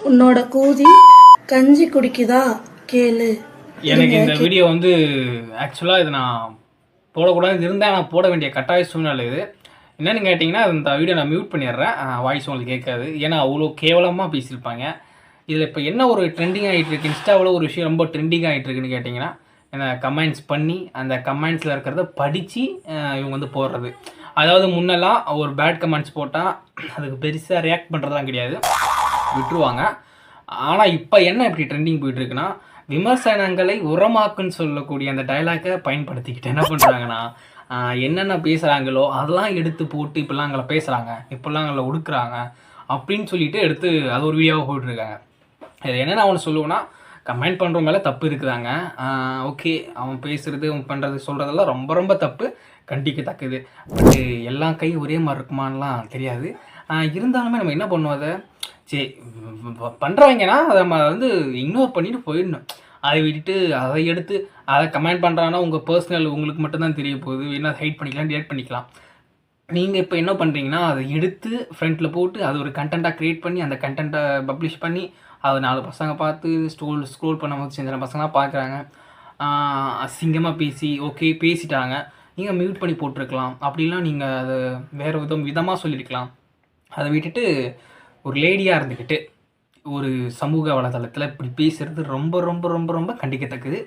உன்னோட கூதி கஞ்சி குடிக்குதா கேளு. எனக்கு இந்த வீடியோ வந்து ஆக்சுவலாக இது நான் போடக்கூடாது இருந்தால் நான் போட வேண்டிய கட்டாய சூழ்நிலை இது. என்னென்னு கேட்டிங்கன்னா இந்த வீடியோ நான் மியூட் பண்ணிடுறேன், வாய்ஸ் உங்களுக்கு கேட்காது. ஏன்னா அவ்வளோ கேவலமாக பேசியிருப்பாங்க. இதில் இப்போ என்ன ஒரு ட்ரெண்டிங் ஆகிட்டு இருக்கு, இன்ஸ்டாவில் ஒரு விஷயம் ரொம்ப ட்ரெண்டிங் ஆகிட்டு இருக்குன்னு கேட்டிங்கன்னா, என்ன கமெண்ட்ஸ் பண்ணி அந்த கமெண்ட்ஸில் இருக்கிறத படித்து இவங்க வந்து போடுறது. அதாவது முன்னெல்லாம் ஒரு பேட் கமெண்ட்ஸ் போட்டால் அதுக்கு பெருசாக ரியாக்ட் பண்ணுறதுலாம் கிடையாது, விட்டுருவாங்க. ஆனால் இப்போ என்ன இப்படி ட்ரெண்டிங் போயிட்டுருக்குன்னா, விமர்சனங்களை உரமாக்குன்னு சொல்லக்கூடிய அந்த டைலாக்கை பயன்படுத்திக்கிட்டு என்ன பண்ணுறாங்கன்னா, என்னென்ன பேசுகிறாங்களோ அதெல்லாம் எடுத்து போட்டு இப்போல்லாம் அங்கே பேசுகிறாங்க, இப்போல்லாம் அங்கே ஒடுக்குறாங்க அப்படின்னு சொல்லிட்டு எடுத்து அது ஒரு வீடியோவாக போயிட்டுருக்காங்க. இது என்னென்ன அவனை சொல்லுவேன்னா, கமெண்ட் பண்ணுற மேலே தப்பு இருக்குதாங்க. ஓகே, அவன் பேசுகிறது அவன் பண்ணுறது சொல்கிறதெல்லாம் ரொம்ப ரொம்ப தப்பு, கண்டிக்கத்தக்கது. பட்டு எல்லா கை ஒரே மாதிரி இருக்குமான்லாம் தெரியாது. இருந்தாலுமே நம்ம என்ன பண்ணுவோம், அதை சரி பண்ணுறவங்கன்னா அதை நம்ம வந்து இக்னோர் பண்ணிட்டு போயிடணும். அதை விட்டுட்டு அதை எடுத்து அதை கமெண்ட் பண்ணுறாங்கன்னா உங்கள் பர்சனல் உங்களுக்கு மட்டும்தான் தெரிய போகுது, வேணா ஹைட் பண்ணிக்கலாம், டிலேட் பண்ணிக்கலாம். நீங்கள் இப்போ என்ன பண்ணுறீங்கன்னா அதை எடுத்து ஃப்ரண்ட்டில் போட்டு அது ஒரு கண்டென்ட்டாக க்ரியேட் பண்ணி அந்த கண்டென்ட்டை பப்ளிஷ் பண்ணி அதை 4 பசங்க பார்த்து ஸ்க்ரோல் பண்ணும்போது சின்ன பசங்களாம் பார்க்குறாங்க. அசிங்கமாக பேசி ஓகே பேசிட்டாங்க, நீங்கள் மியூட் பண்ணி போட்டிருக்கலாம், அப்படிலாம் நீங்கள் அதை வேறு விதமாக சொல்லியிருக்கலாம். அதை விட்டுட்டு ஒரு லேடியாக இருந்துக்கிட்டு ஒரு சமூக வலைதளத்தில் இப்படி பேசுகிறது ரொம்ப ரொம்ப ரொம்ப ரொம்ப கண்டிக்கத்தக்கது.